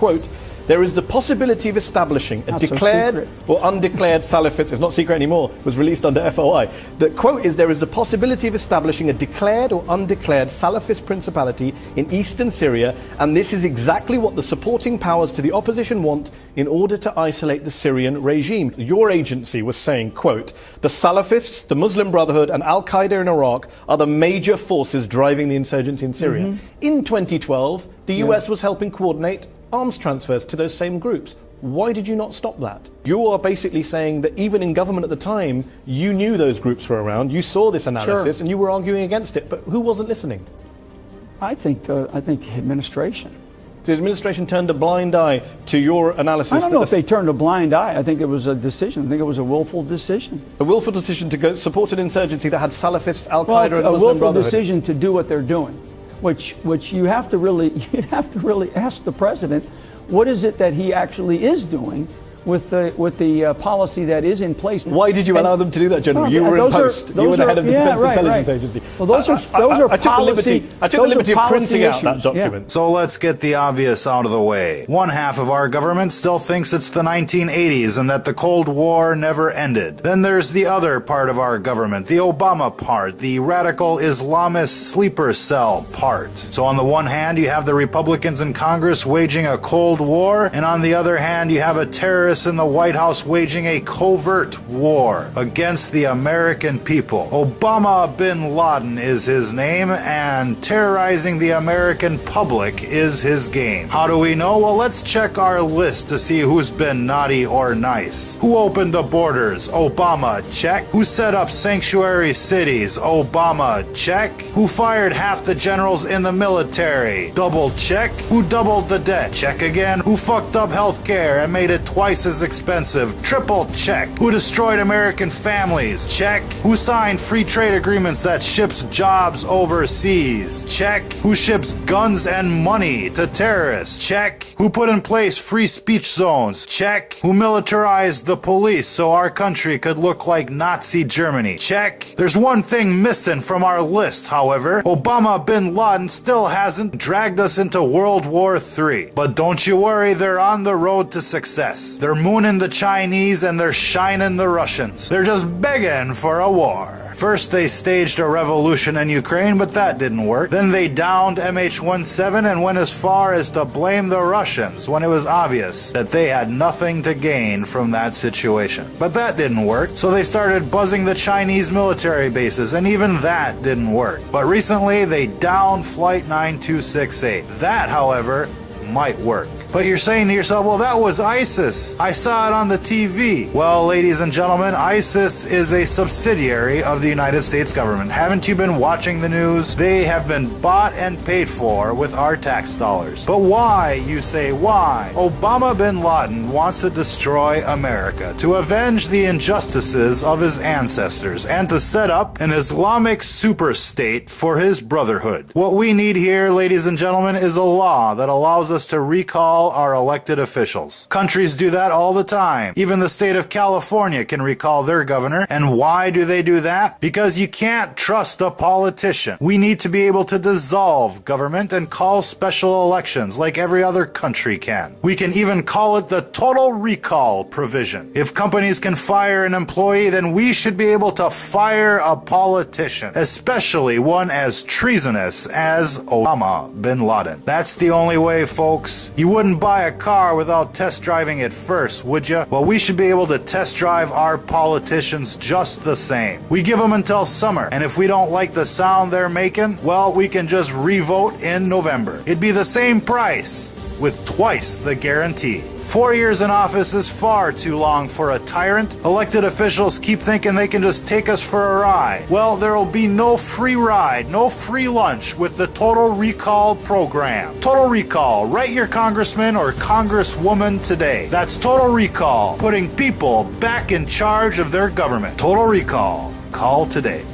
quote, there is the possibility of establishing a declared or undeclared Salafist, it's not secret anymore, it was released under FOI. The quote is, there is the possibility of establishing a declared or undeclared Salafist principality in eastern Syria, and this is exactly what the supporting powers to the opposition want in order to isolate the Syrian regime. Your agency was saying, quote, the Salafists, the Muslim Brotherhood and Al-Qaeda in Iraq are the major forces driving the insurgency in Syria. In 2012, the US was helping coordinate arms transfers to those same groups. Why did you not stop that? You are basically saying that even in government at the time, you knew those groups were around, you saw this analysis, and you were arguing against it, but who wasn't listening? I think the administration. The administration turned a blind eye to your analysis. I don't know if they turned a blind eye. I think it was a decision. I think it was a willful decision. A willful decision to go support an insurgency that had Salafists, Al-Qaeda, and the Muslim Brotherhood. A willful decision to do what they're doing, which you have to really ask the president, what is it that he actually is doing with the policy that is in place? Why did you allow them to do that, General? You were in post. You were the head of the Defense Intelligence Agency. Well, those are policy. I took the liberty of printing out that document. Yeah. So let's get the obvious out of the way. One half of our government still thinks it's the 1980s and that the Cold War never ended. Then there's the other part of our government, the Obama part, the radical Islamist sleeper cell part. So on the one hand, you have the Republicans in Congress waging a Cold War, and on the other hand, you have a terrorist in the White House waging a covert war against the American people. Obama bin Laden is his name, and terrorizing the American public is his game. How do we know? Well, let's check our list to see who's been naughty or nice. Who opened the borders? Obama, check. Who set up sanctuary cities? Obama, check. Who fired half the generals in the military? Double check. Who doubled the debt? Check again. Who fucked up healthcare and made it twice as expensive? Triple check. Who destroyed American families? Check. Who signed free trade agreements that ships jobs overseas? Check. Who ships guns and money to terrorists? Check. Who put in place free speech zones? Check. Who militarized the police so our country could look like Nazi Germany? Check. There's one thing missing from our list, however. Obama bin Laden still hasn't dragged us into World War III. But don't you worry, they're on the road to success. They're mooning the Chinese and they're shining the Russians. They're just begging for a war. First, they staged a revolution in Ukraine, but that didn't work. Then they downed MH17 and went as far as to blame the Russians when it was obvious that they had nothing to gain from that situation. But that didn't work, so they started buzzing the Chinese military bases, and even that didn't work. But recently, they downed Flight 9268. That, however, might work. But you're saying to yourself, well, that was ISIS. I saw it on the TV. Well, ladies and gentlemen, ISIS is a subsidiary of the United States government. Haven't you been watching the news? They have been bought and paid for with our tax dollars. But why, you say, why? Obama bin Laden wants to destroy America, to avenge the injustices of his ancestors, and to set up an Islamic super state for his brotherhood. What we need here, ladies and gentlemen, is a law that allows us to recall our elected officials. Countries do that all the time. Even the state of California can recall their governor. And why do they do that? Because you can't trust a politician. We need to be able to dissolve government and call special elections like every other country can. We can even call it the total recall provision. If companies can fire an employee, then we should be able to fire a politician, especially one as treasonous as Osama bin Laden. That's the only way, folks. You wouldn't buy a car without test driving it first, would you? Well, we should be able to test drive our politicians just the same. We give them until summer, and if we don't like the sound they're making, well, we can just re-vote in November. It'd be the same price with twice the guarantee. 4 years in office is far too long for a tyrant. Elected officials keep thinking they can just take us for a ride. Well, there will be no free ride, no free lunch with the Total Recall program. Total Recall. Write your congressman or congresswoman today. That's Total Recall, putting people back in charge of their government. Total Recall. Call today.